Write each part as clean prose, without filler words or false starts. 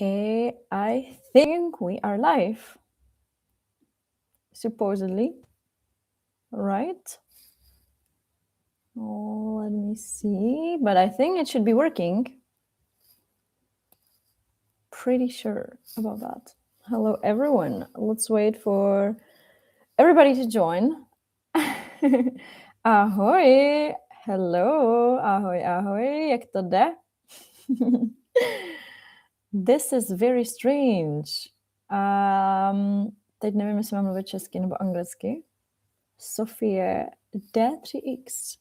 Okay, I think we are live. Supposedly. Right? Oh, let me see. But I think it should be working. Pretty sure about that. Hello, everyone. Let's wait for everybody to join. Ahoj. Hello. Ahoj, ahoj. Jak to jde? This is very strange. Teď nevím, jestli mám mluvit česky nebo anglicky. Sofie D3X.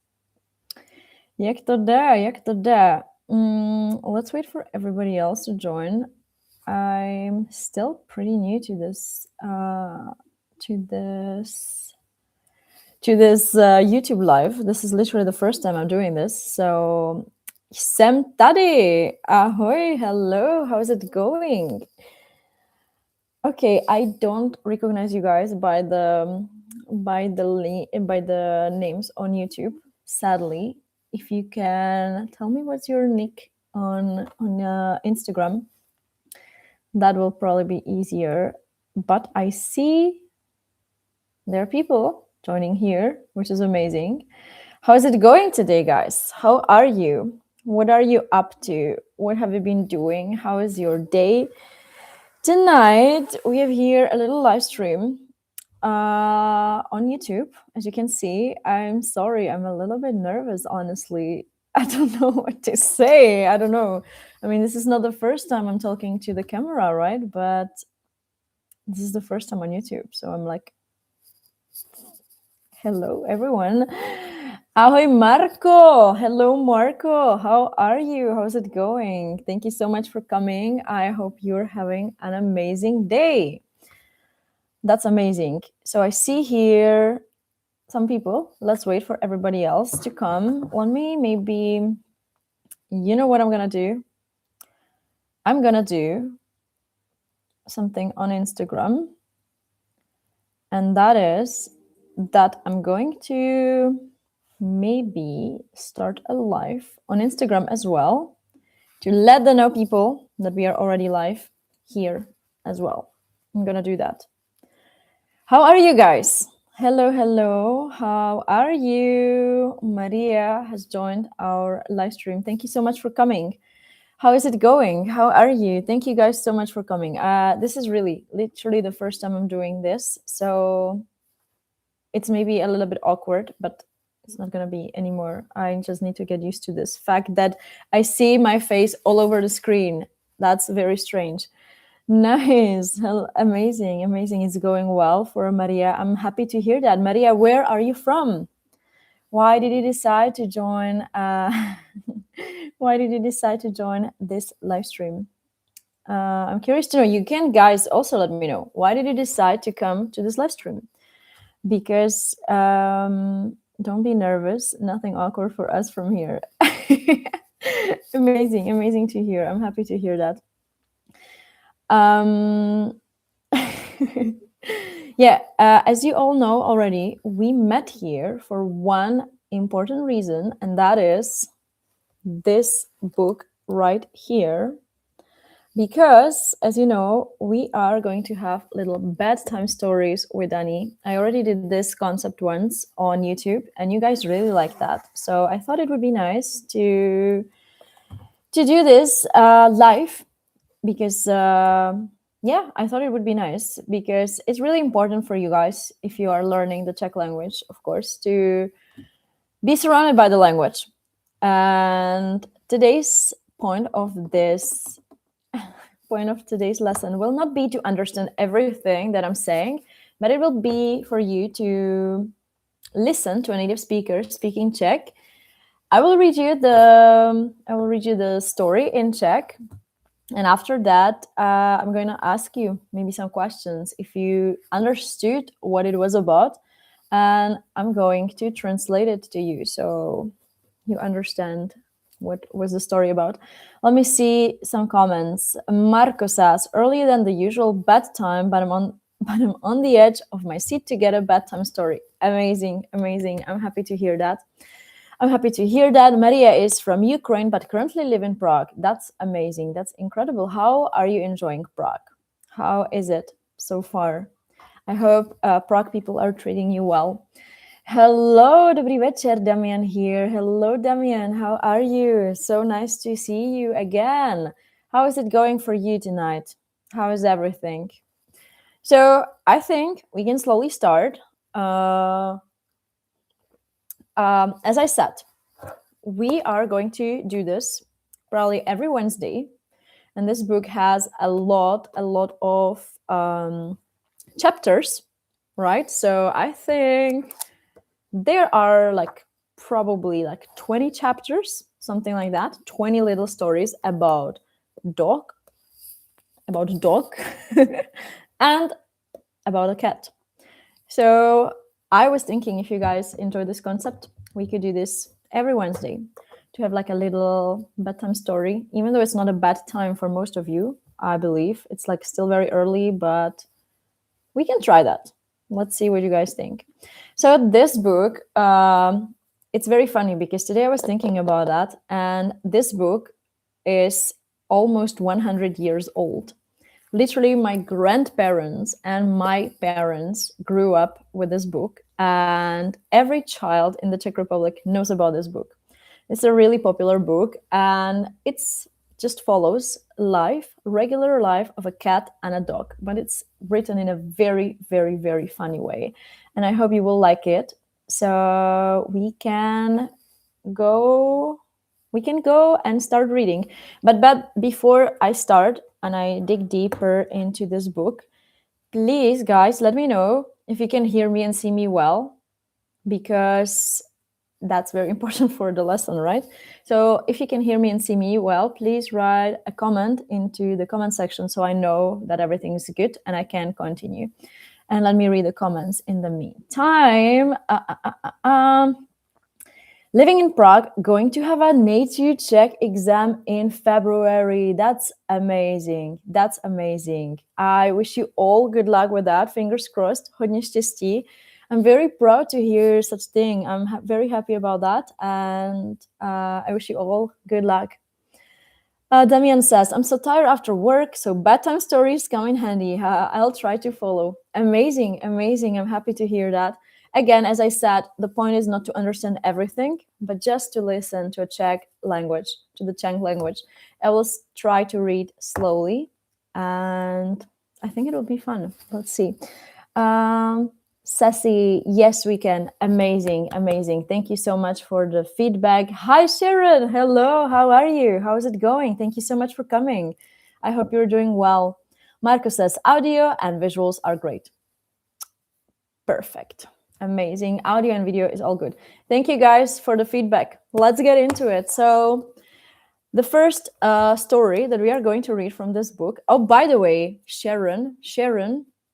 Jak to jde? Jak to jde? Let's wait for everybody else to join. I'm still pretty new to this YouTube live. This is literally the first time I'm doing this. So jsem tady. Ahoj, hello. How's it going? Okay, I don't recognize you guys by the names on YouTube. Sadly, if you can tell me what's your nick on Instagram, that will probably be easier. But I see there are people joining here, which is amazing. How is it going today, guys? How are you? What are you up to? What have you been doing? How is your day? Tonight, we have here a little live stream on YouTube. As you can see, I'm sorry, I'm a little bit nervous, honestly. I don't know what to say. I don't know. I mean, this is not the first time I'm talking to the camera, right? But this is the first time on YouTube. So I'm like, hello, everyone. Ahoj, Marco. Hello, Marco. How are you? How's it going? Thank you so much for coming. I hope you're having an amazing day. That's amazing. So I see here some people. Let's wait for everybody else to come. Let me maybe, you know what I'm going to do? I'm going to do something on Instagram. And that is that I'm going to maybe start a live on Instagram as well to let them know people that we are already live here as well. I'm going to do that. How are you guys? Hello, hello. How are you? Maria has joined our live stream. Thank you so much for coming. How is it going? How are you? Thank you guys so much for coming. This is really literally the first time I'm doing this. So it's maybe a little bit awkward, but it's not going to be anymore. I just need to get used to this fact that I see my face all over the screen. That's very strange. Nice. Amazing. Amazing. It's going well for Maria. I'm happy to hear that. Maria, where are you from? Why did you decide to join? Why did you decide to join this live stream? I'm curious to know. You can, guys, also let me know. Why did you decide to come to this live stream? Because don't be nervous. Nothing awkward for us from here. Amazing. Amazing to hear. I'm happy to hear that. Yeah, as you all know already, we met here for one important reason, and that is this book right here. Because, as you know, we are going to have little bedtime stories with Dani. I already did this concept once on YouTube, and you guys really like that. So I thought it would be nice to do this live, because yeah, I thought it would be nice, because it's really important for you guys, if you are learning the Czech language, of course, to be surrounded by the language. And today's point of today's lesson will not be to understand everything that I'm saying, but it will be for you to listen to a native speaker speaking Czech. I will read you the story in Czech. And after that, I'm going to ask you maybe some questions if you understood what it was about. And I'm going to translate it to you so you understand what was the story about. Let me see some comments. Marco says, earlier than the usual bedtime, but I'm on the edge of my seat to get a bedtime story. Amazing, amazing. I'm happy to hear that. I'm happy to hear that. Maria is from Ukraine, but currently live in Prague. That's amazing. That's incredible. How are you enjoying Prague? How is it so far? I hope Prague people are treating you well. Hello, dobrý večer, Damian here. Hello, Damian. How are you? So nice to see you again. How is it going for you tonight? How is everything? So I think we can slowly start. As I said, we are going to do this probably every Wednesday. And this book has a lot of chapters, right? So I think there are probably 20 chapters, something like that, 20 little stories about dog, and about a cat. So I was thinking, if you guys enjoy this concept, we could do this every Wednesday to have a little bedtime story, even though it's not a bad time for most of you, I believe. It's still very early, but we can try that. Let's see what you guys think. So this book, it's very funny because today I was thinking about that, and this book is almost 100 years old. Literally, my grandparents and my parents grew up with this book, and every child in the Czech Republic knows about this book. It's a really popular book, and it's just follows regular life of a cat and a dog, but it's written in a very, very, very funny way. And I hope you will like it. So we can go and start reading. But before I start and I dig deeper into this book, please, guys, let me know if you can hear me and see me well, because that's very important for the lesson, right? So if you can hear me and see me well, please write a comment into the comment section so I know that everything is good and I can continue. And let me read the comments in the meantime. Living in Prague, going to have a native Czech exam in February. That's amazing. That's amazing. I wish you all good luck with that. Fingers crossed. Hodně štěstí. I'm very proud to hear such thing. I'm very happy about that. And I wish you all good luck. Damian says, I'm so tired after work, so bedtime stories come in handy. I'll try to follow. Amazing, amazing. I'm happy to hear that. Again, as I said, the point is not to understand everything, but just to listen to a Czech language, to the Czech language. I will try to read slowly, and I think it will be fun. Let's see. Sassy, yes, we can. Amazing, amazing. Thank you so much for the feedback. Hi, Sharon. Hello, how are you? How is it going? Thank you so much for coming. I hope you're doing well. Marco says, audio and visuals are great. Perfect. Amazing. Audio and video is all good. Thank you guys for the feedback. Let's get into it. So the first story that we are going to read from this book. Oh, by the way, Sharon,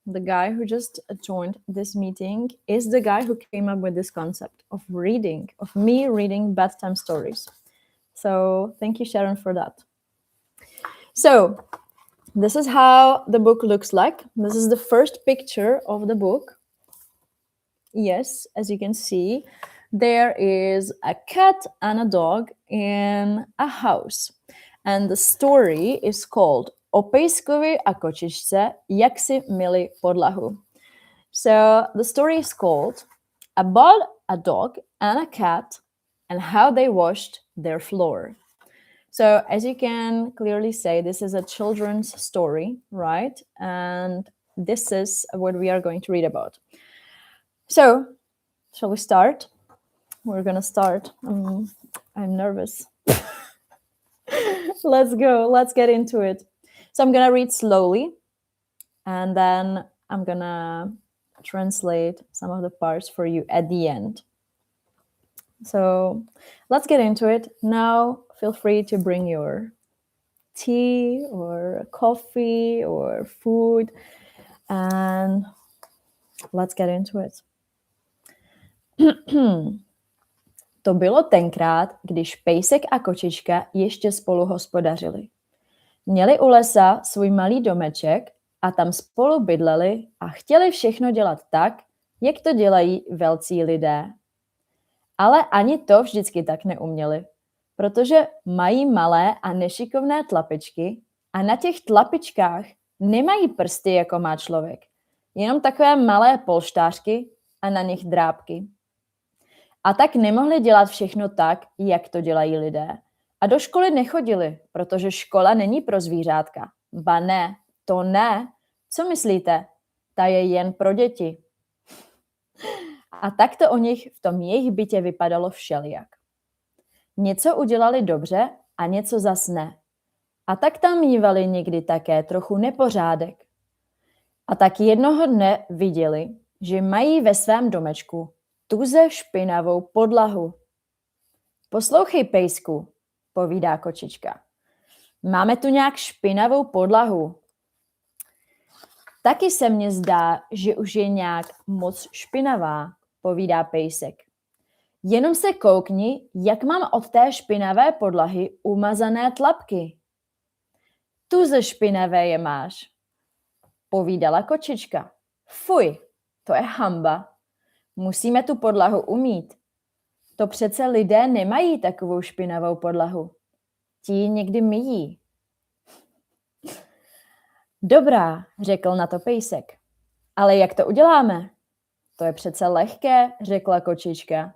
the guy who just joined this meeting, is the guy who came up with this concept of me reading bedtime stories. So thank you, Sharon, for that. So this is how the book looks like. This is the first picture of the book. Yes, as you can see, there is a cat and a dog in a house. And the story is called O pejskovi a kočičce, jak si myli podlahu. So the story is called about a dog and a cat and how they washed their floor. So as you can clearly say, this is a children's story, right? And this is what we are going to read about. So, shall we start? We're going to start. I'm nervous. Let's go. Let's get into it. So I'm going to read slowly, and then I'm going to translate some of the parts for you at the end. So let's get into it. Now, feel free to bring your tea or coffee or food, and let's get into it. To bylo tenkrát, když pejsek a kočička ještě spolu hospodařili. Měli u lesa svůj malý domeček a tam spolu bydleli a chtěli všechno dělat tak, jak to dělají velcí lidé. Ale ani to vždycky tak neuměli, protože mají malé a nešikovné tlapičky a na těch tlapičkách nemají prsty, jako má člověk. Jenom takové malé polštářky a na nich drápky. A tak nemohli dělat všechno tak, jak to dělají lidé. A do školy nechodili, protože škola není pro zvířátka. Ba ne, to ne. Co myslíte? Ta je jen pro děti. A tak to o nich v tom jejich bytě vypadalo všelijak. Něco udělali dobře a něco zas ne. A tak tam mívali někdy také trochu nepořádek. A tak jednoho dne viděli, že mají ve svém domečku tuze špinavou podlahu. Poslouchej, pejsku, povídá kočička. Máme tu nějak špinavou podlahu. Taky se mně zdá, že už je nějak moc špinavá, povídá pejsek. Jenom se koukni, jak mám od té špinavé podlahy umazané tlapky. Tuze špinavé je máš, povídala kočička. Fuj, to je hanba. Musíme tu podlahu umýt. To přece lidé nemají takovou špinavou podlahu. Ti ji někdy myjí. Dobrá, řekl na to pejsek. Ale jak to uděláme? To je přece lehké, řekla kočička.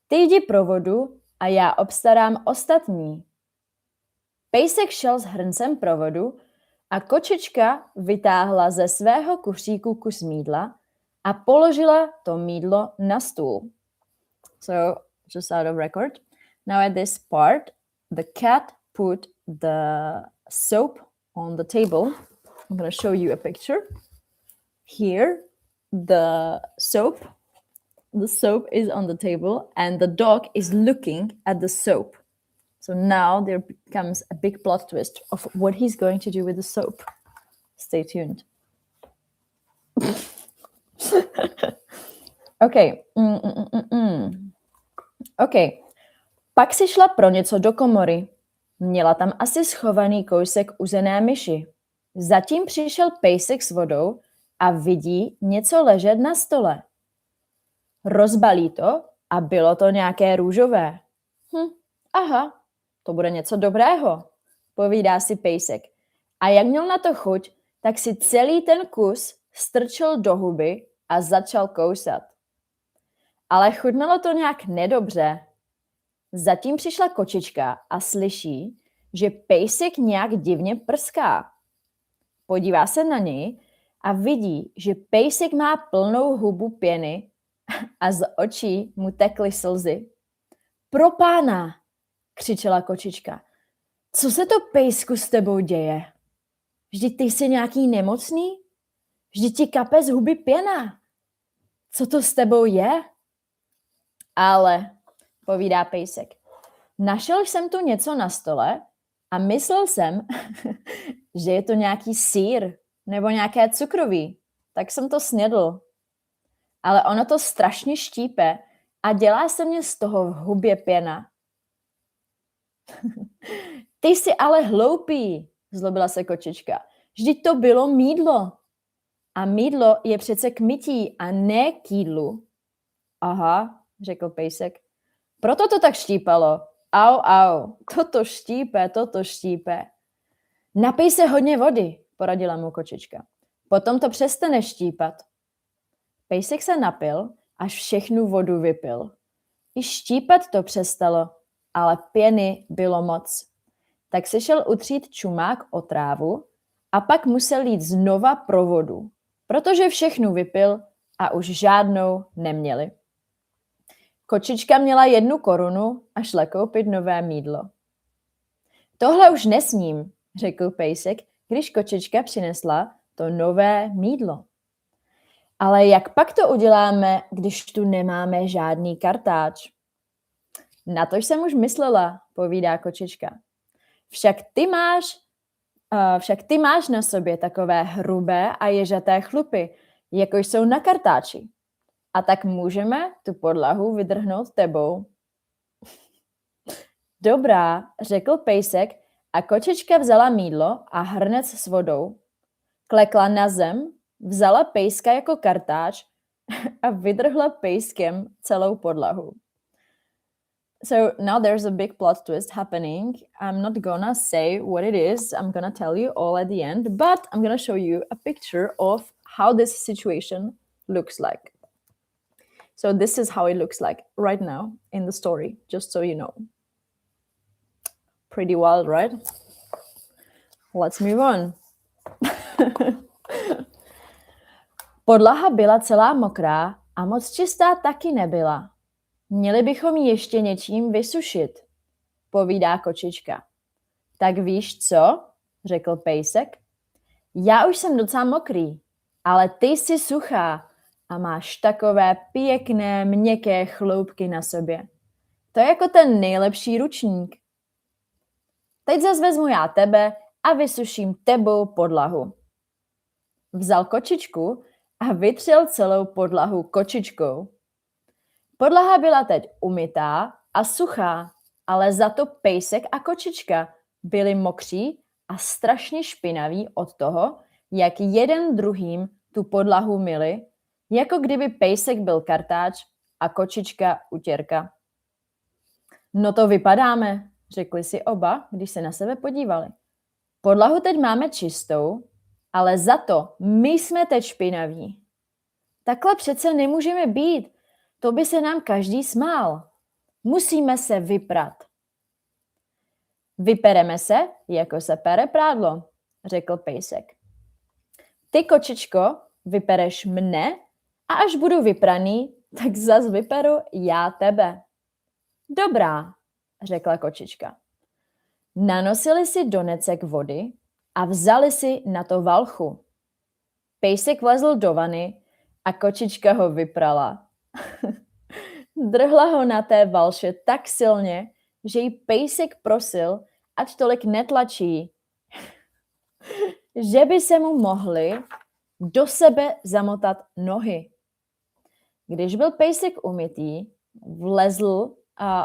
Ty jdi pro vodu a já obstarám ostatní. Pejsek šel s hrncem pro vodu a kočička vytáhla ze svého kufříku kus mýdla a položila to mýdlo na stůl. So, just out of record. Now at this part, the cat put the soap on the table. I'm going to show you a picture. Here, the soap is on the table and the dog is looking at the soap. So now there becomes a big plot twist of what he's going to do with the soap. Stay tuned. Okay. Okay. Pak si šla pro něco do komory. Měla tam asi schovaný kousek uzené myši. Zatím přišel pejsek s vodou a vidí něco ležet na stole. Rozbalí to a bylo to nějaké růžové. Aha, to bude něco dobrého, povídá si pejsek. A jak měl na to chuť, tak si celý ten kus strčil do huby a začal kousat. Ale chutnalo to nějak nedobře. Zatím přišla kočička a slyší, že pejsek nějak divně prská. Podívá se na něj a vidí, že pejsek má plnou hubu pěny a z očí mu tekly slzy. Pro pána, křičela kočička. Co se to, pejsku, s tebou děje? Vždyť ty jsi nějaký nemocný? Vždyť ti kape z huby pěna. Co to s tebou je? Ale, povídá pejsek, našel jsem tu něco na stole a myslel jsem, že je to nějaký sýr nebo nějaké cukroví. Tak jsem to snědl. Ale ono to strašně štípe a dělá se mě z toho v hubě pěna. Ty jsi ale hloupý, zlobila se kočička. Vždyť to bylo mýdlo. A mýdlo je přece k mytí a ne k jídlu. Aha, řekl pejsek. Proto to tak štípalo. Au, toto štípe. Napij se hodně vody, poradila mu kočička. Potom to přestane štípat. Pejsek se napil, až všechnu vodu vypil. I štípat to přestalo, ale pěny bylo moc. Tak si šel utřít čumák o trávu a pak musel jít znova pro vodu, protože všechnu vypil a už žádnou neměli. Kočička měla 1 korunu a šla koupit nové mýdlo. Tohle už nesním, řekl pejsek, když kočička přinesla to nové mýdlo. Ale jak pak to uděláme, když tu nemáme žádný kartáč? Na to jsem už myslela, povídá kočička. Však ty máš na sobě takové hrubé a ježaté chlupy, jako jsou na kartáči. A tak můžeme tu podlahu vydrhnout tebou. Dobrá, řekl pejsek a kočička vzala mýdlo a hrnec s vodou. Klekla na zem, vzala pejska jako kartáč a vydrhla pejskem celou podlahu. So now there's a big plot twist happening. I'm not gonna say what it is. I'm gonna tell you all at the end, but I'm gonna show you a picture of how this situation looks like. So this is how it looks like right now in the story, just so you know. Pretty wild, right? Let's move on. Podlaha byla celá mokrá a moc čistá taky nebyla. Měli bychom ji ještě něčím vysušit, povídá kočička. Tak víš co, řekl pejsek. Já už jsem docela mokrý, ale ty jsi suchá a máš takové pěkné, měkké chloupky na sobě. To je jako ten nejlepší ručník. Teď zas vezmu já tebe a vysuším tebou podlahu. Vzal kočičku a vytřel celou podlahu kočičkou. Podlaha byla teď umytá a suchá, ale za to pejsek a kočička byli mokří a strašně špinaví od toho, jak jeden druhým tu podlahu myli, jako kdyby pejsek byl kartáč a kočička utěrka. No to vypadáme, řekli si oba, když se na sebe podívali. Podlahu teď máme čistou, ale za to my jsme teď špinaví. Takhle přece nemůžeme být, to by se nám každý smál. Musíme se vyprat. Vypereme se, jako se pere prádlo, řekl pejsek. Ty, kočičko, vypereš mne a až budu vypraný, tak zas vyperu já tebe. Dobrá, řekla kočička. Nanosili si donecek vody a vzali si na to valchu. Pejsek vlezl do vany a kočička ho vyprala. Drhla ho na té valše tak silně, že jí pejsek prosil, ať tolik netlačí, že by se mu mohly do sebe zamotat nohy. Když byl pejsek umytý,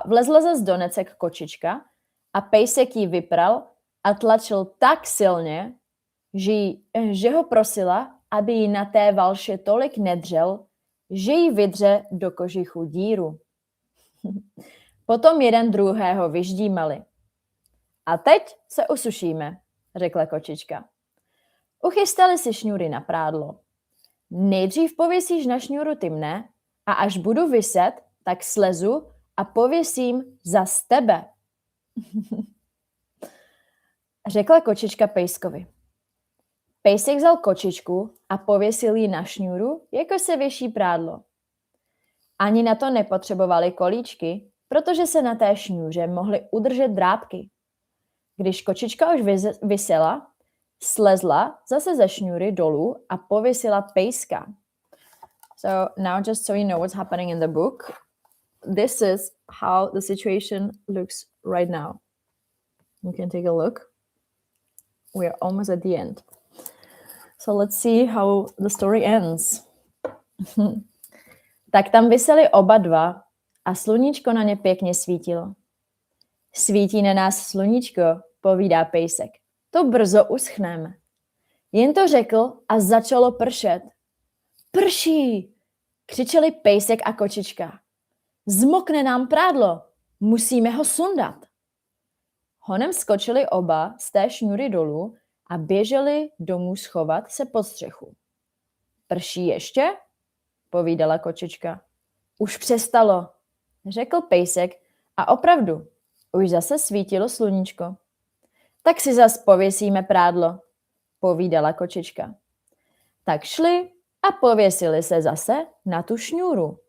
vlezl zas donecek kočička a pejsek jí vypral a tlačil tak silně, že ho prosila, aby jí na té valše tolik nedřel, že jí vydře do kožichu díru. Potom jeden druhého vyždímali. A teď se usušíme, řekla kočička. Uchystali si šňůry na prádlo. Nejdřív pověsíš na šňůru ty mne a až budu viset, tak slezu a pověsím zas tebe. Řekla kočička pejskovi. Pejsek vzal kočičku a pověsil ji na šňůru, jako se věší prádlo. Ani na to nepotřebovali kolíčky, protože se na té šňůře mohly udržet drápky. Když kočička už visela, slezla zase ze šňůry dolů a pověsila pejska. So now just so you know what's happening in the book, this is how the situation looks right now. You can take a look. We are almost at the end. So let's see how the story ends. Tak tam viseli oba dva a sluníčko na ně pěkně svítilo. Svítí na nás sluníčko, povídá pejsek. To brzo uschneme. Jen to řekl a začalo pršet. Prší, křičeli pejsek a kočička. Zmokne nám prádlo, musíme ho sundat. Honem skočili oba z té šňůry dolů a běželi domů schovat se pod střechu. Prší ještě? Povídala kočička. Už přestalo, řekl pejsek a opravdu, už zase svítilo sluníčko. Tak si zas pověsíme prádlo, povídala kočička. Tak šli a pověsili se zase na tu šňůru.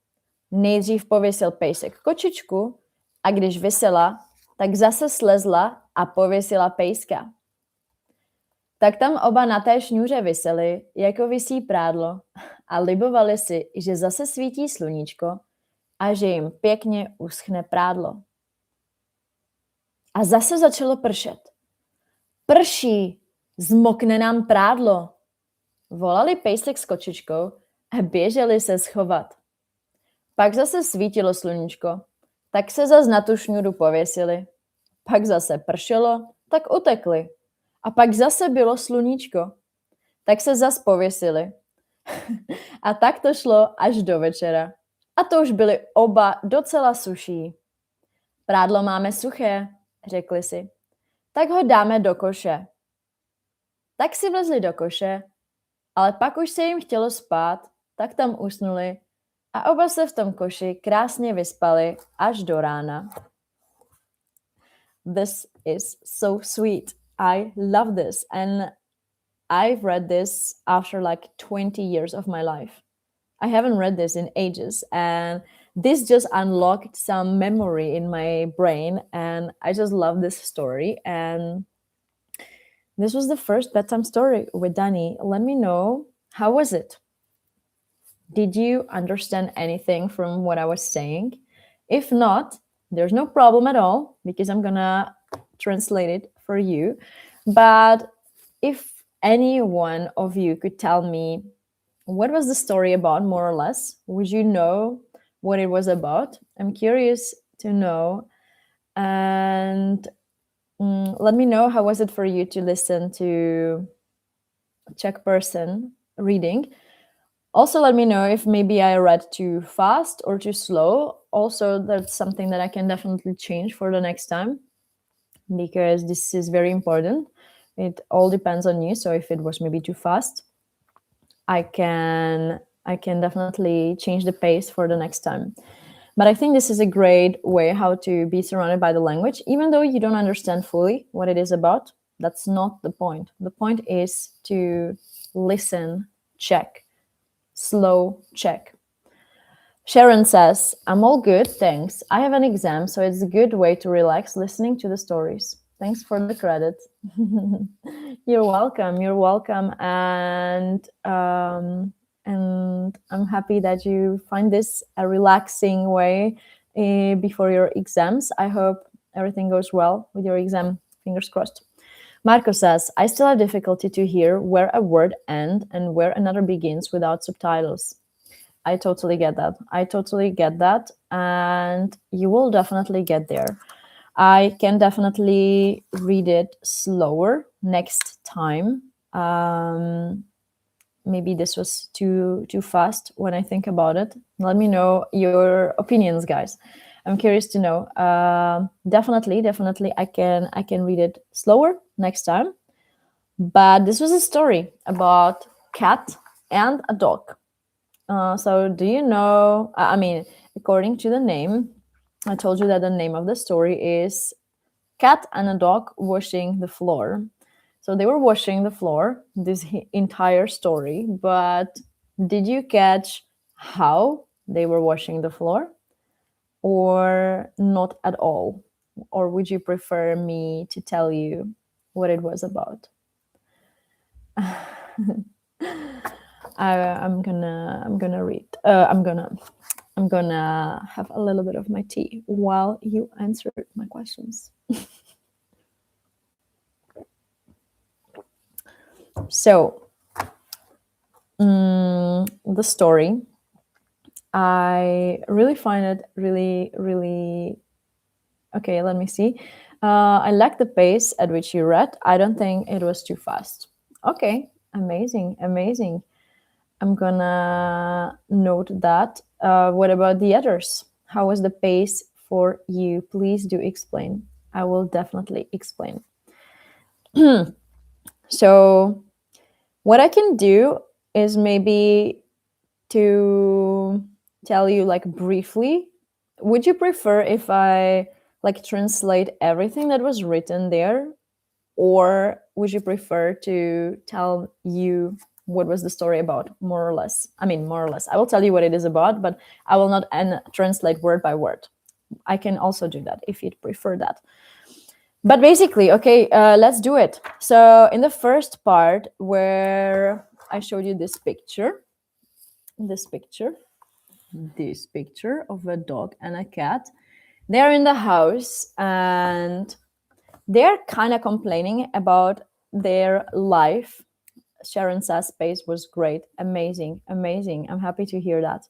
Nejdřív pověsil pejsek kočičku a když visela, tak zase slezla a pověsila pejska. Tak tam oba na té šňůře viseli, jako visí prádlo a libovali si, že zase svítí sluníčko a že jim pěkně uschne prádlo. A zase začalo pršet. Prší, zmokne nám prádlo, volali pejsek s kočičkou a běželi se schovat. Pak zase svítilo sluníčko, tak se zas na tu šňůru pověsili. Pak zase pršelo, tak utekli. A pak zase bylo sluníčko, tak se zas pověsili. A tak to šlo až do večera. A to už byli oba docela suší. Prádlo máme suché, řekli si. Tak ho dáme do koše. Tak si vlezli do koše, ale pak už se jim chtělo spát, tak tam usnuli a oba se v tom koši krásně vyspali až do rána. This is so sweet. I love this. And I've read this after like 20 years of my life. I haven't read this in ages. And this just unlocked some memory in my brain. And I just love this story. And this was the first bedtime story with Dani. Let me know, how was it? Did you understand anything from what I was saying? If not, there's no problem at all because I'm gonna translate it for you. But if any one of you could tell me what was the story about, more or less, would you know what it was about? I'm curious to know. And let me know, how was it for you to listen to a Czech person reading? Also, let me know if maybe I read too fast or too slow. Also, that's something that I can definitely change for the next time, because this is very important. It all depends on you. So if it was maybe too fast, I can definitely change the pace for the next time. But I think this is a great way how to be surrounded by the language, even though you don't understand fully what it is about. That's not the point. The point is to listen, check, slow check. Sharon says, I'm all good, thanks. I have an exam, so it's a good way to relax listening to the stories. Thanks for the credit. You're welcome. You're welcome. And I'm happy that you find this a relaxing way before your exams. I hope everything goes well with your exam. Fingers crossed. Marco says, I still have difficulty to hear where a word ends and where another begins without subtitles. I totally get that. And you will definitely get there. I can definitely read it slower next time. Maybe this was too fast when I think about it. Let me know your opinions, guys. I'm curious to know. Definitely, I can read it slower next time. But this was a story about cat and a dog. So do you know? I mean, according to the name, I told you that the name of the story is Cat and a Dog Washing the Floor. So they were washing the floor, this entire story. But did you catch how they were washing the floor? Or not at all? Or would you prefer me to tell you what it was about? I'm gonna read. I'm gonna have a little bit of my tea while you answer my questions. So, the story, I really find it really okay. Let me see. I like the pace at which you read. I don't think it was too fast. Okay, amazing. I'm gonna note that. What about the others? How was the pace for you? Please do explain. I will definitely explain. So what I can do is maybe to tell you like briefly. Would you prefer if I like translate everything that was written there? Or would you prefer to tell you what was the story about, more or less? I mean, more or less. I will tell you what it is about, but I will not translate word by word. I can also do that if you'd prefer that. But basically, okay, let's do it. So in the first part where I showed you this picture of a dog and a cat, they're in the house and they're kind of complaining about their life. Sharon says space was great. Amazing. I'm happy to hear that.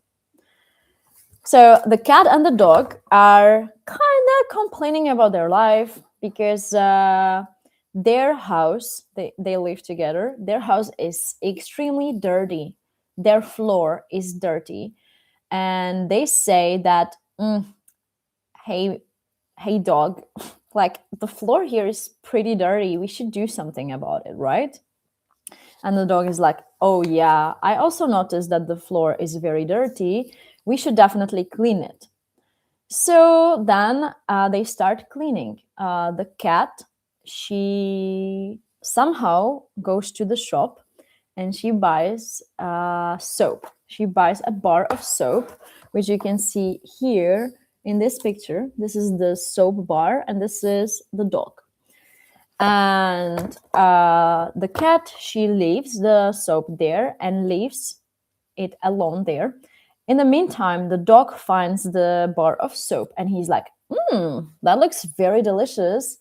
So the cat and the dog are kind of complaining about their life because their house, they live together. Their house is extremely dirty. Their floor is dirty. And they say that, hey, hey dog, like the floor here is pretty dirty. We should do something about it, right? And the dog is like, oh yeah, I also noticed that the floor is very dirty. We should definitely clean it. So then they start cleaning. The cat, she somehow goes to the shop and she buys soap. She buys a bar of soap, which you can see here in this picture. This is the soap bar, and this is the dog. And the cat, she leaves the soap there and leaves it alone there. In the meantime, the dog finds the bar of soap and he's like, that looks very delicious.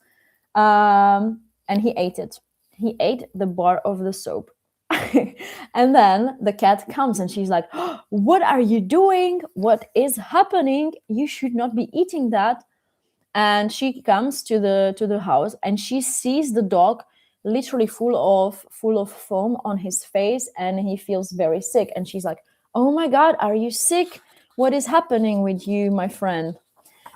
And he ate it. He ate the bar of the soap. And then the cat comes and she's like, oh, what are you doing? What is happening? You should not be eating that. And she comes to the house and she sees the dog literally full of foam on his face, and he feels very sick. And she's like, oh my god, are you sick? What is happening with you, my friend?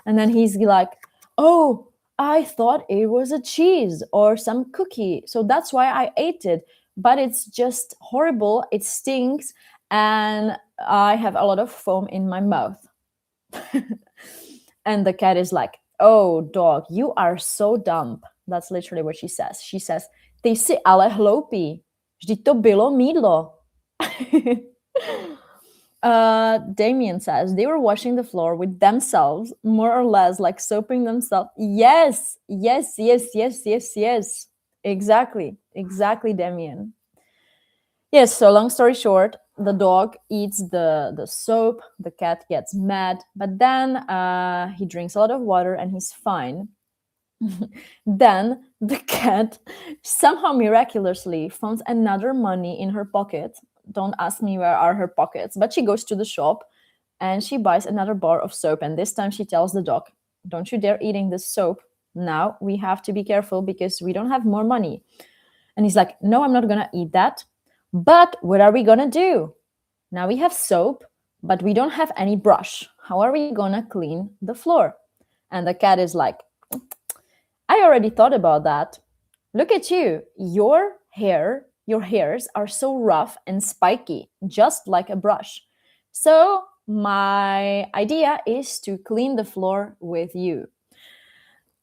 And then he's like, oh, I thought it was a cheese or some cookie, so that's why I ate it, but it's just horrible, it stinks, and I have a lot of foam in my mouth. And the cat is like, oh dog, you are so dumb. That's literally what she says. She says, ty si ale hloupý, vždyť to bylo mýdlo. Damien says they were washing the floor with themselves, more or less like soaping themselves. Yes. Exactly, Damien. Yes, so long story short, the dog eats the soap, the cat gets mad, but then he drinks a lot of water and he's fine. Then the cat somehow miraculously finds another money in her pocket. Don't ask me where are her pockets, but she goes to the shop and she buys another bar of soap, and this time she tells the dog, don't you dare eating this soap. Now we have to be careful because we don't have more money. And he's like, no, I'm not gonna eat that. But what are we gonna do? Now we have soap, but we don't have any brush. How are we gonna clean the floor? And the cat is like, I already thought about that. Look at you. Your hairs are so rough and spiky, just like a brush. So my idea is to clean the floor with you.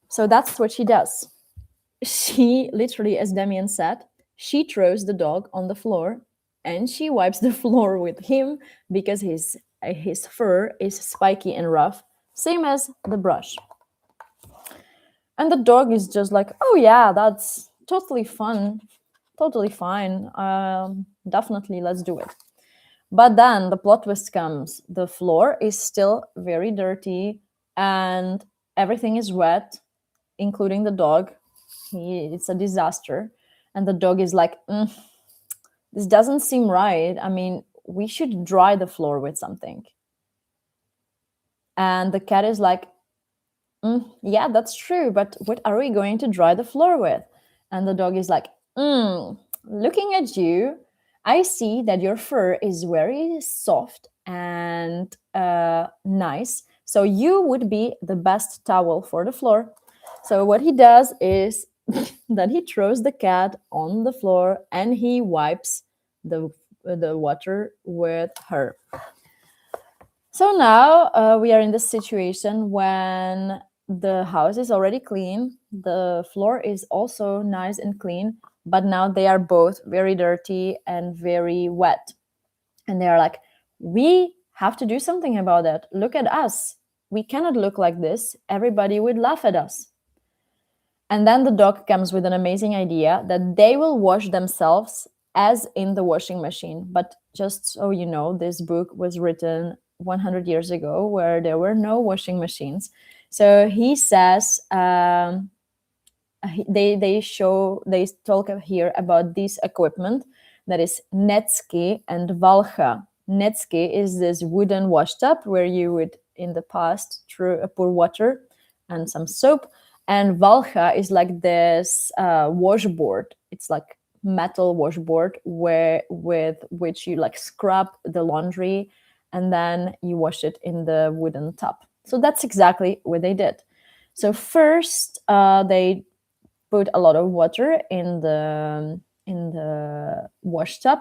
So that's what she does. She literally, as Damien said, she throws the dog on the floor and she wipes the floor with him because his fur is spiky and rough, same as the brush. And the dog is just like, oh yeah, that's totally fun, totally fine. Definitely, let's do it. But then the plot twist comes. The floor is still very dirty and everything is wet, including the dog. It's a disaster. And the dog is like, this doesn't seem right. I mean, we should dry the floor with something. And the cat is like, yeah, that's true, but what are we going to dry the floor with? And the dog is like, looking at you, I see that your fur is very soft and nice. So you would be the best towel for the floor. So what he does is that he throws the cat on the floor and he wipes the water with her. So now we are in this situation when the house is already clean, the floor is also nice and clean, but now they are both very dirty and very wet. And they are like, we have to do something about that. Look at us. We cannot look like this. Everybody would laugh at us. And then the dog comes with an amazing idea that they will wash themselves as in the washing machine. But just so you know, this book was written 100 years ago where there were no washing machines. So he says, they talk here about this equipment that is Necky and Valcha. Necky is this wooden wash tub where you would in the past pour water and some soap. And Valcha is like this washboard. It's like metal washboard with which you like scrub the laundry and then you wash it in the wooden tub. So that's exactly what they did. So first, they put a lot of water in the wash tub,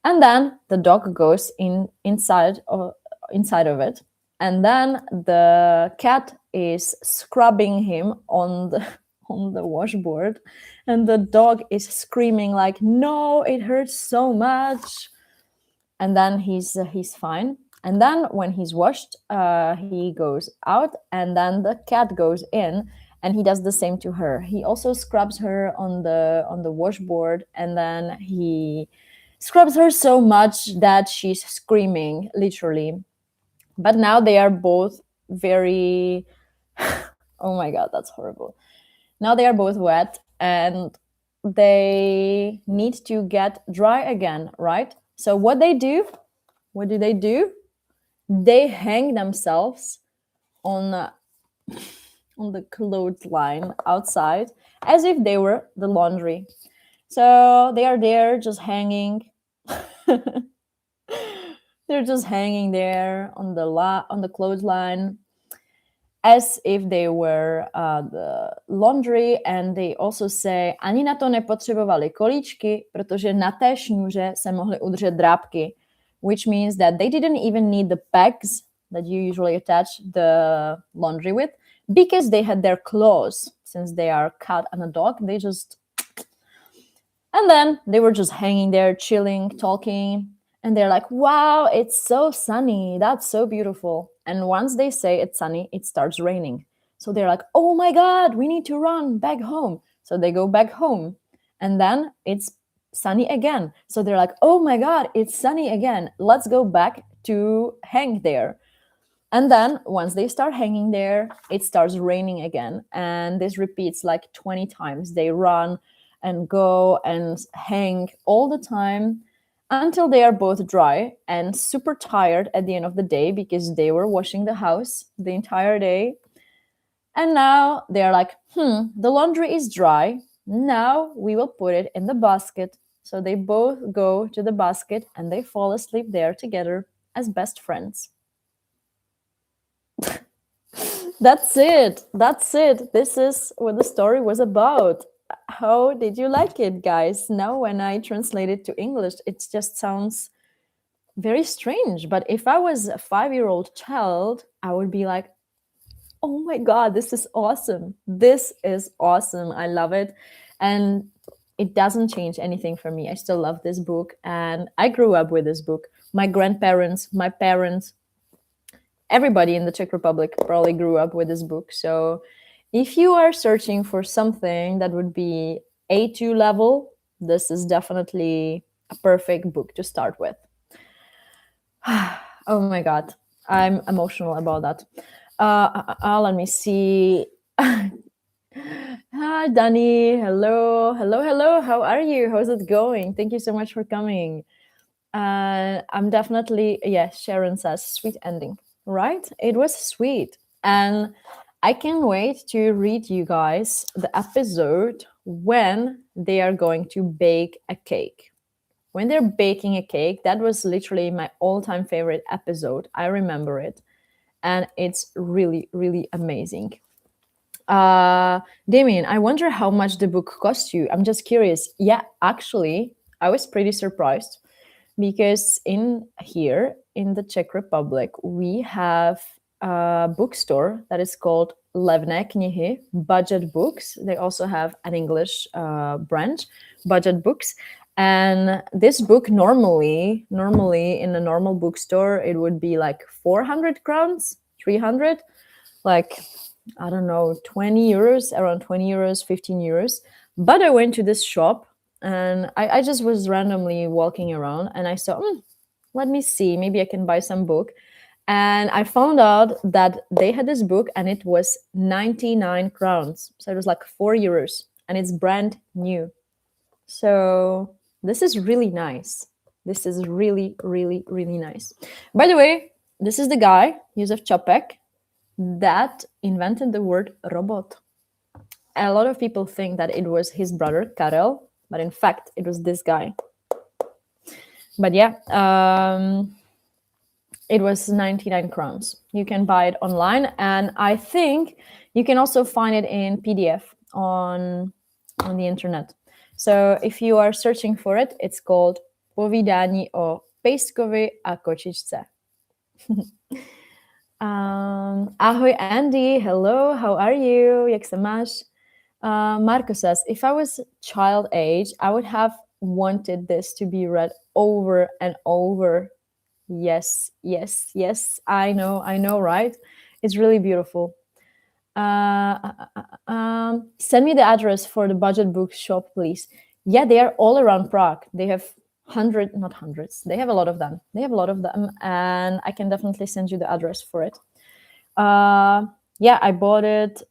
and then the dog goes inside of it, and then the cat is scrubbing him on the on the washboard, and the dog is screaming like, "No, it hurts so much!" And then he's fine. And then when he's washed, he goes out, and then the cat goes in, and he does the same to her. He also scrubs her on the washboard, and then he scrubs her so much that she's screaming, literally. But now they are both very oh my god, that's horrible. Now they are both wet, and they need to get dry again, right? So what do they do? They hang themselves on the clothesline outside, as if they were the laundry. So they are there just hanging. They're just hanging there on the clothesline, as if they were the laundry, and they also say, ani na to nepotřebovali kolíčky, protože na té šňůře se mohly udržet drápky, which means that they didn't even need the pegs that you usually attach the laundry with, because they had their claws. Since they are a cat and a dog, they just... And then they were just hanging there, chilling, talking, and they're like, wow, it's so sunny. That's so beautiful. And once they say it's sunny, it starts raining. So they're like, oh my God, we need to run back home. So they go back home, and then it's sunny again. So they're like, oh my God, it's sunny again. Let's go back to hang there. And then once they start hanging there, it starts raining again. And this repeats like 20 times. They run and go and hang all the time until they are both dry and super tired at the end of the day, because they were washing the house the entire day. And now they're like, the laundry is dry. Now we will put it in the basket. So they both go to the basket, and they fall asleep there together as best friends. That's it. This is what the story was about. How did you like it, guys? Now when I translate it to English, it just sounds very strange. But if I was a 5-year-old child, I would be like, oh my God, this is awesome. I love it. And it doesn't change anything for me. I still love this book, and I grew up with this book. My grandparents, my parents, everybody in the Czech Republic probably grew up with this book. So if you are searching for something that would be A2 level, this is definitely a perfect book to start with. Oh my God, I'm emotional about that. Let me see. Hi, Dani. Hello. How are you? How's it going? Thank you so much for coming. I'm definitely, yes, Sharon says, sweet ending, right? It was sweet. And I can't wait to read you guys the episode when they are going to bake a cake. When they're baking a cake, that was literally my all-time favorite episode. I remember it. And it's really, really amazing. Damien, I wonder how much the book cost you. I'm just curious. Yeah, actually, I was pretty surprised, because in here in the Czech Republic, we have a bookstore that is called Levné knihy, budget books. They also have an English branch, budget books. And this book normally in a normal bookstore, it would be like 400 crowns, 300, like, I don't know, 20 euros, around 20 euros, 15 euros. But I went to this shop, and I just was randomly walking around, and I saw, let me see, maybe I can buy some book. And I found out that they had this book, and it was 99 crowns. So it was like 4 euros, and it's brand new. So this is really nice. This is really, really, really nice. By the way, this is the guy, Josef Čapek, that invented the word robot. A lot of people think that it was his brother, Karel, but in fact, it was this guy. But yeah, it was 99 crowns. You can buy it online, and I think you can also find it in PDF on the internet. So if you are searching for it, it's called Povídání o pejskovi a kočičce. Ahoj Andy, hello, how are you? Jak se máš? Marco says, if I was child age, I would have wanted this to be read over and over. Yes, yes, yes. I know, right? It's really beautiful. Send me the address for the budget book shop, please. Yeah, they are all around Prague. They have not hundreds. They have a lot of them. And I can definitely send you the address for it. Yeah, I bought it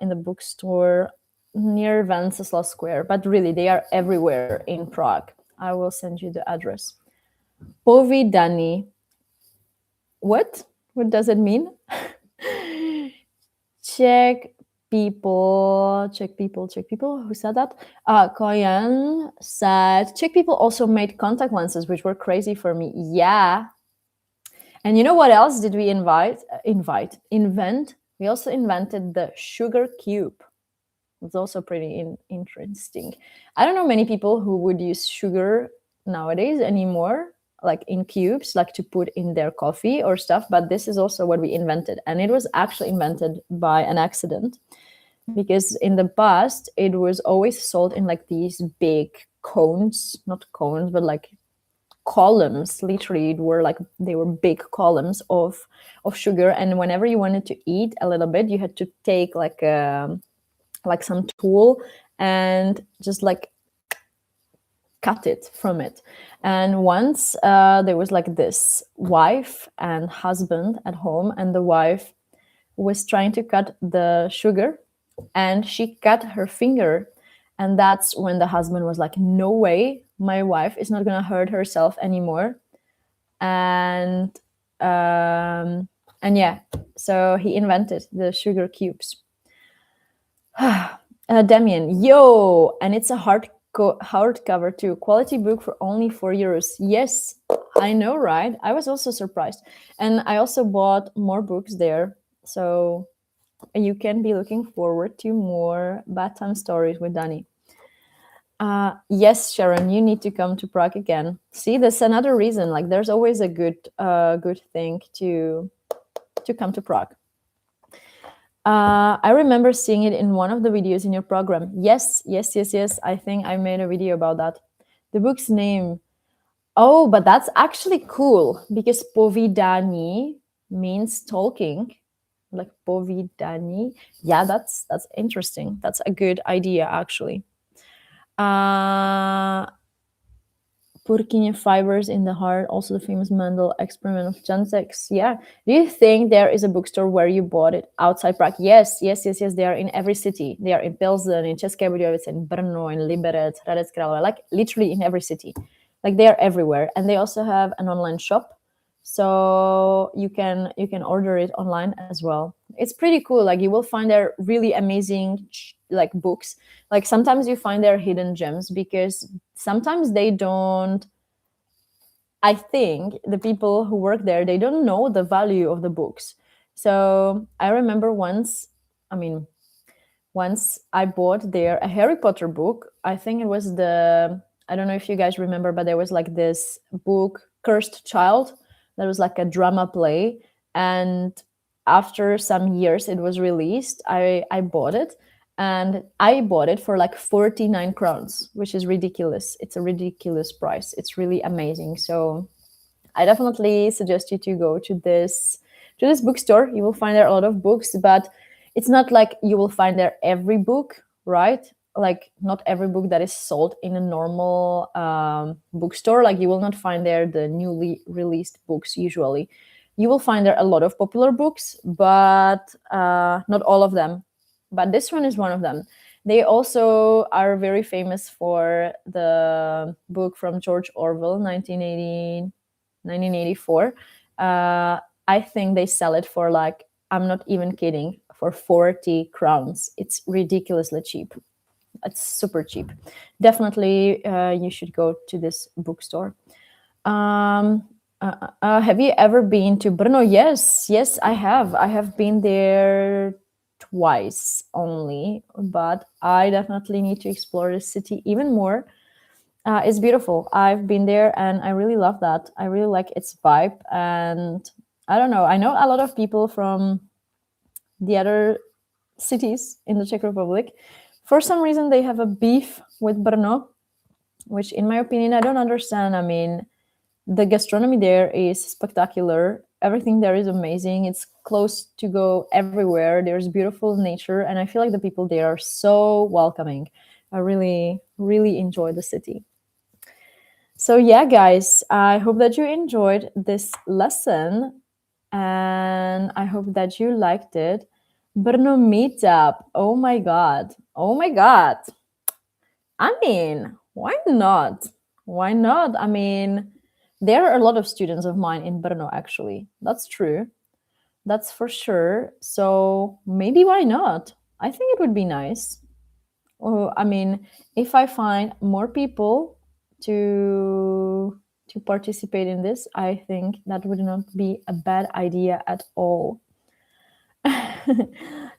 in the bookstore near Wenceslas Square, but really they are everywhere in Prague. I will send you the address. Povídání. What does it mean? Czech people. Who said that? Koyan said Czech people also made contact lenses, which were crazy for me. Yeah. And you know what else did we invent? We also invented the sugar cube. It's also pretty interesting. I don't know many people who would use sugar nowadays anymore, like in cubes, like to put in their coffee or stuff. But this is also what we invented. And it was actually invented by an accident, because in the past, it was always sold in like these big cones, not cones, but like columns. Literally, they were big columns of sugar. And whenever you wanted to eat a little bit, you had to take like some tool and just like cut it from it. And once there was like this wife and husband at home, and the wife was trying to cut the sugar and she cut her finger. And that's when the husband was like, no way, my wife is not going to hurt herself anymore. And yeah, so he invented the sugar cubes. Damien, yo, and it's a hardcover too. Quality book for only €4. Yes, I know, right? I was also surprised. And I also bought more books there. So you can be looking forward to more bedtime stories with Dani. Yes, Sharon, you need to come to Prague again. See, that's another reason. Like, there's always a good thing to come to Prague. I remember seeing it in one of the videos in your program. Yes. I think I made a video about that. The book's name. Oh, but that's actually cool, because povídání means talking. Like povídání. Yeah, that's interesting. That's a good idea, actually. Purkyně fibers in the heart, also the famous Mendel experiment of Jansex. Yeah. Do you think there is a bookstore where you bought it outside Prague? Yes. They are in every city. They are in Pilsen, in České Budějovice, in Brno, in Liberec, Hradec Králové, like literally in every city. Like, they are everywhere. And they also have an online shop. So you can order it online as well. It's pretty cool. Like, you will find there really amazing like books. Like, sometimes you find their hidden gems, because sometimes they don't, I think the people who work there, they don't know the value of the books. So I remember once I bought there a Harry Potter book. I think it was I don't know if you guys remember, but there was like this book, Cursed Child. There was like a drama play. And after some years it was released, I bought it. And I bought it for like 49 crowns, which is ridiculous. It's a ridiculous price. It's really amazing. So I definitely suggest you to go to this bookstore. You will find there a lot of books, but it's not like you will find there every book, right? Like, not every book that is sold in a normal bookstore. Like, you will not find there the newly released books usually. You will find there a lot of popular books, but not all of them. But this one is one of them. They also are very famous for the book from George Orwell, 1984. I think they sell it for, like, I'm not even kidding, for 40 crowns. It's ridiculously cheap. It's super cheap. Definitely, you should go to this bookstore. Have you ever been to Brno? Yes, I have. I have been there twice only, but I definitely need to explore the city even more. It's beautiful. I've been there and I really love that. I really like its vibe. And I don't know, I know a lot of people from the other cities in the Czech Republic. For some reason, they have a beef with Brno, which, in my opinion, I don't understand. I mean, the gastronomy there is spectacular. Everything there is amazing. It's close to go everywhere. There's beautiful nature, and I feel like the people there are so welcoming. I really, really enjoy the city. So, yeah, guys, I hope that you enjoyed this lesson and I hope that you liked it. Brno meetup. Oh my God. Oh my God. I mean, why not? Why not? I mean, there are a lot of students of mine in Brno, actually. That's true. That's for sure. So maybe why not? I think it would be nice. Oh, I mean, if I find more people to participate in this, I think that would not be a bad idea at all.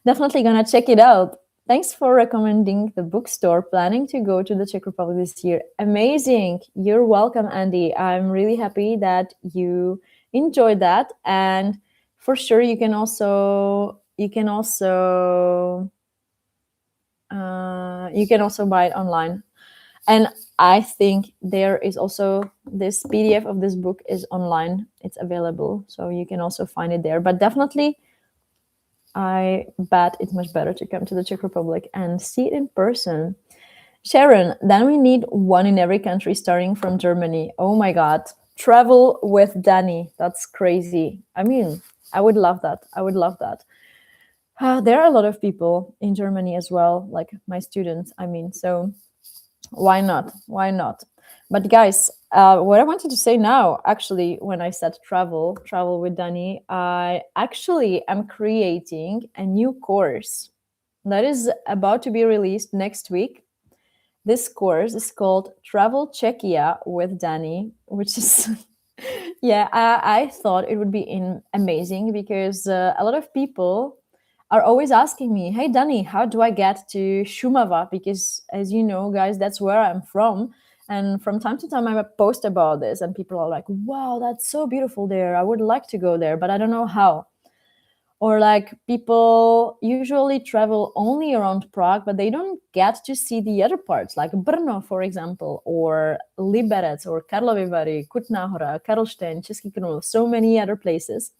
Definitely gonna check it out. Thanks for recommending the bookstore. Planning to go to the Czech Republic this year. Amazing. You're welcome, Andy. I'm really happy that you enjoyed that. And for sure you can also buy it online. And I think there is also this PDF of this book is online. It's available. So you can also find it there. But definitely I bet it's much better to come to the Czech Republic and see it in person. Sharon, then we need one in every country starting from Germany. Oh my God. Travel with Dani. That's crazy. I mean, I would love that. I would love that. There are a lot of people in Germany as well, like my students. I mean, so why not? Why not? But guys, what I wanted to say now, actually, when I said travel with Dani, I actually am creating a new course that is about to be released next week. This course is called Travel Czechia with Dani, which is yeah, I thought it would be amazing because a lot of people are always asking me, "Hey, Dani, how do I get to Shumava?" Because, as you know, guys, that's where I'm from. And from time to time, I post about this, and people are like, "Wow, that's so beautiful there. I would like to go there, but I don't know how." Or like people usually travel only around Prague, but they don't get to see the other parts, like Brno, for example, or Liberec, or Karlovy Vary, Kutná Hora, Karlštejn, Český Krumlov, so many other places.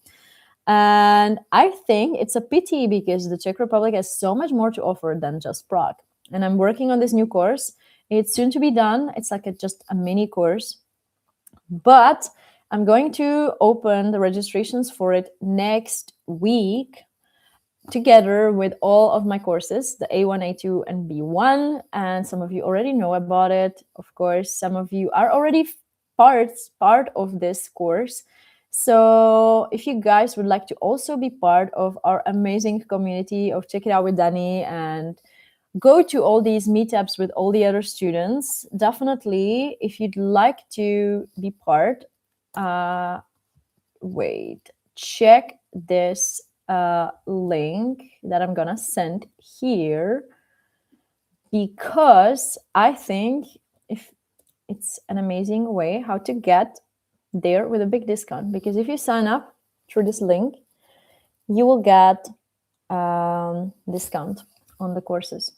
And I think it's a pity because the Czech Republic has so much more to offer than just Prague. And I'm working on this new course. It's soon to be done. It's like just a mini course. But I'm going to open the registrations for it next week together with all of my courses, the A1, A2, and B1. And some of you already know about it. Of course, some of you are already part of this course. So if you guys would like to also be part of our amazing community of Check It Out with Dani and go to all these meetups with all the other students, definitely, if you'd like to be part, check this link that I'm gonna send here, because I think if it's an amazing way how to get there with a big discount. Because if you sign up through this link, you will get discount on the courses,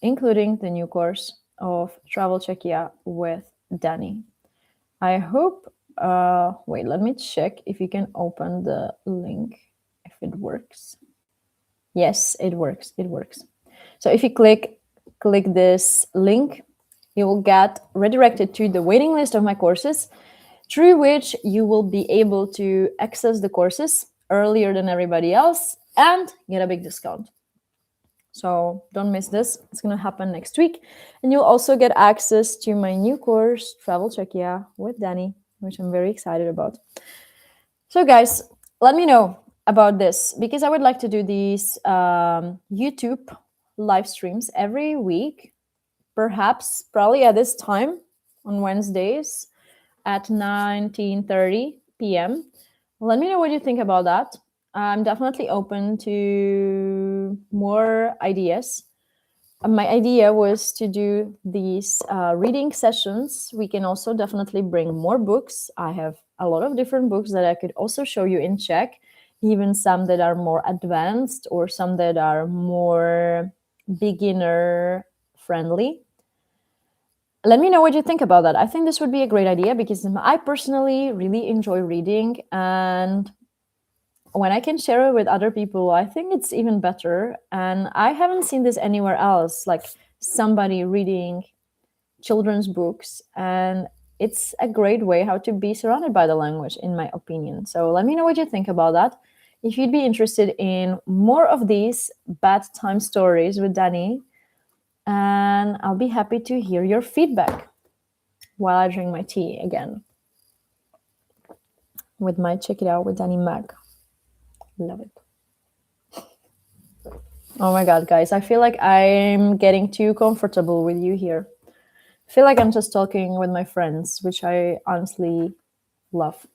including the new course of Travel Czechia with Dani. I hope, wait, let me check if you can open the link, if it works. Yes, it works, it works. So if you click this link, you will get redirected to the waiting list of my courses, through which you will be able to access the courses earlier than everybody else and get a big discount. So don't miss this. It's going to happen next week. And you'll also get access to my new course, Travel Czechia with Dani, which I'm very excited about. So guys, let me know about this, because I would like to do these YouTube live streams every week, probably at this time on Wednesdays at 19:30 p.m. Let me know what you think about that. I'm definitely open to more ideas. My idea was to do these reading sessions. We can also definitely bring more books. I have a lot of different books that I could also show you in Czech, even some that are more advanced or some that are more beginner friendly. Let me know what you think about that. I think this would be a great idea because I personally really enjoy reading, and when I can share it with other people, I think it's even better. And I haven't seen this anywhere else, like somebody reading children's books, and it's a great way how to be surrounded by the language, in my opinion. So let me know what you think about that. If you'd be interested in more of these bedtime stories with Dani, and I'll be happy to hear your feedback while I drink my tea again with my Check It Out with Dani mug. Love it. Oh my God, guys, I feel like I'm getting too comfortable with you here. I feel like I'm just talking with my friends, which I honestly love.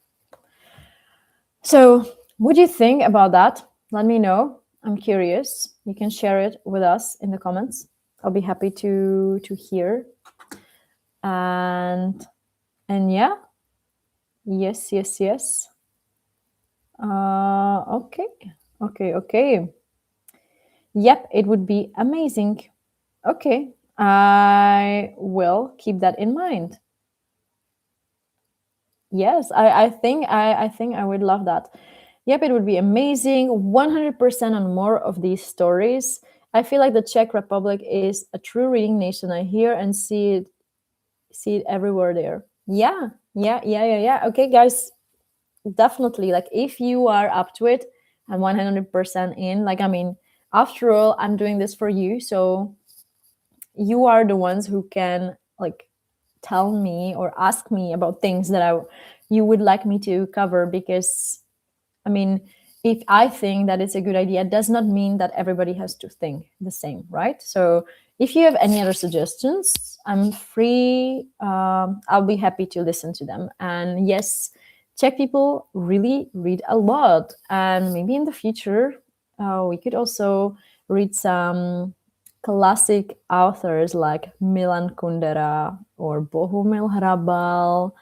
So what do you think about that? Let me know. I'm curious. You can share it with us in the comments. I'll be happy to hear. And yeah. Yes. Okay. Yep, it would be amazing. Okay, I will keep that in mind. Yes, I think I would love that. Yep, it would be amazing. 100% on more of these stories. I feel like the Czech Republic is a true reading nation. I hear and see it everywhere there. Yeah. Okay, guys, definitely. Like, if you are up to it, I'm 100% in. Like, I mean, after all, I'm doing this for you, so you are the ones who can like tell me or ask me about things that you would like me to cover. Because I mean, if I think that it's a good idea, it does not mean that everybody has to think the same, right? So if you have any other suggestions, I'm free. I'll be happy to listen to them. And yes, Czech people really read a lot, and maybe in the future we could also read some classic authors like Milan Kundera or Bohumil Hrabal.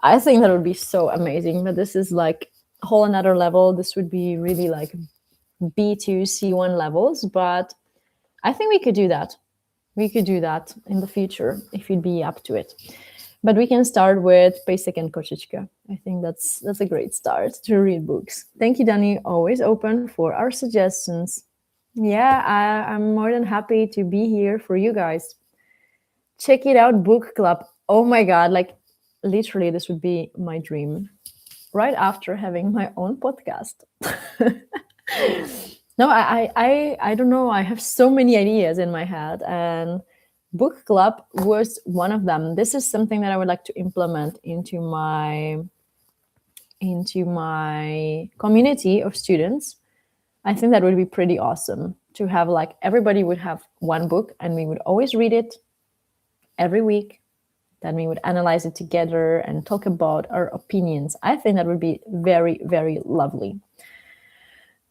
I think that would be so amazing. But this is like a whole another level. This would be really like B2, C1 levels. But I think we could do that. We could do that in the future if you'd be up to it. But we can start with Pejsek and Kočička. I think that's a great start to read books. Thank you, Dani. Always open for our suggestions. Yeah, I'm more than happy to be here for you guys. Check It Out book club. Oh my God, like literally this would be my dream right after having my own podcast. No, I don't know. I have so many ideas in my head, and book club was one of them. This is something that I would like to implement into my community of students. I think that would be pretty awesome to have, like, everybody would have one book and we would always read it every week. Then we would analyze it together and talk about our opinions. I think that would be very, very lovely.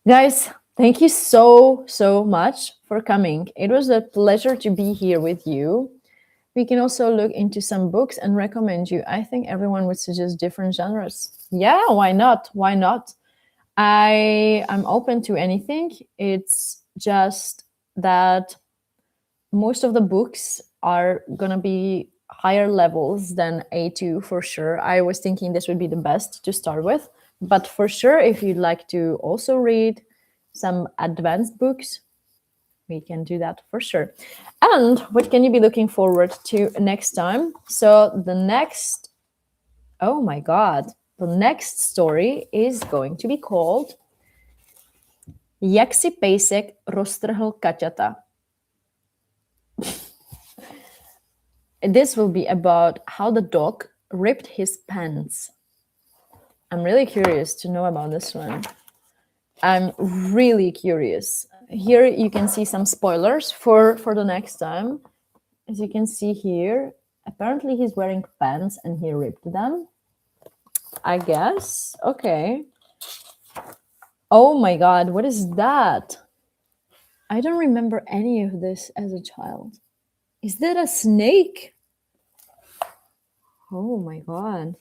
Guys, thank you so much for coming. It was a pleasure to be here with you. We can also look into some books and recommend you. I think everyone would suggest different genres. Yeah, why not? Why not? I'm open to anything. It's just that most of the books are gonna be higher levels than A2 for sure. I was thinking this would be the best to start with, but for sure, if you'd like to also read some advanced books, we can do that for sure. And what can you be looking forward to next time? So the next, oh my God, the next story is going to be called Jak si pejsek roztrhl kaťata. This will be about how the dog ripped his pants. I'm really curious to know about this one. I'm really curious. Here you can see some spoilers for the next time. As you can see here, apparently he's wearing pants and he ripped them. I guess. Okay. Oh my God, what is that? I don't remember any of this as a child. Is that a snake? Oh my God.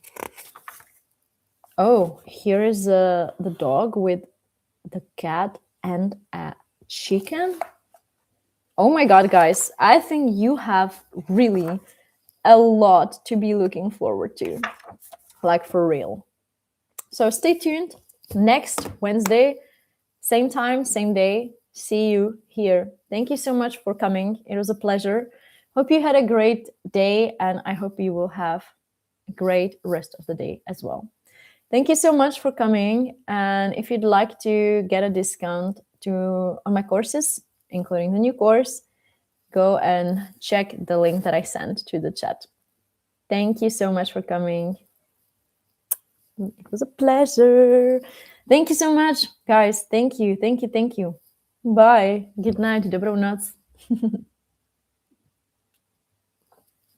Oh, here is the dog with the cat and a chicken. Oh my God, guys. I think you have really a lot to be looking forward to. Like for real. So stay tuned. Next Wednesday, same time, same day. See you here. Thank you so much for coming. It was a pleasure. Hope you had a great day, and I hope you will have a great rest of the day as well. Thank you so much for coming. And if you'd like to get a discount on my courses, including the new course, go and check the link that I sent to the chat. Thank you so much for coming. It was a pleasure. Thank you so much, guys. Thank you. Bye. Good night. Dobrou noc.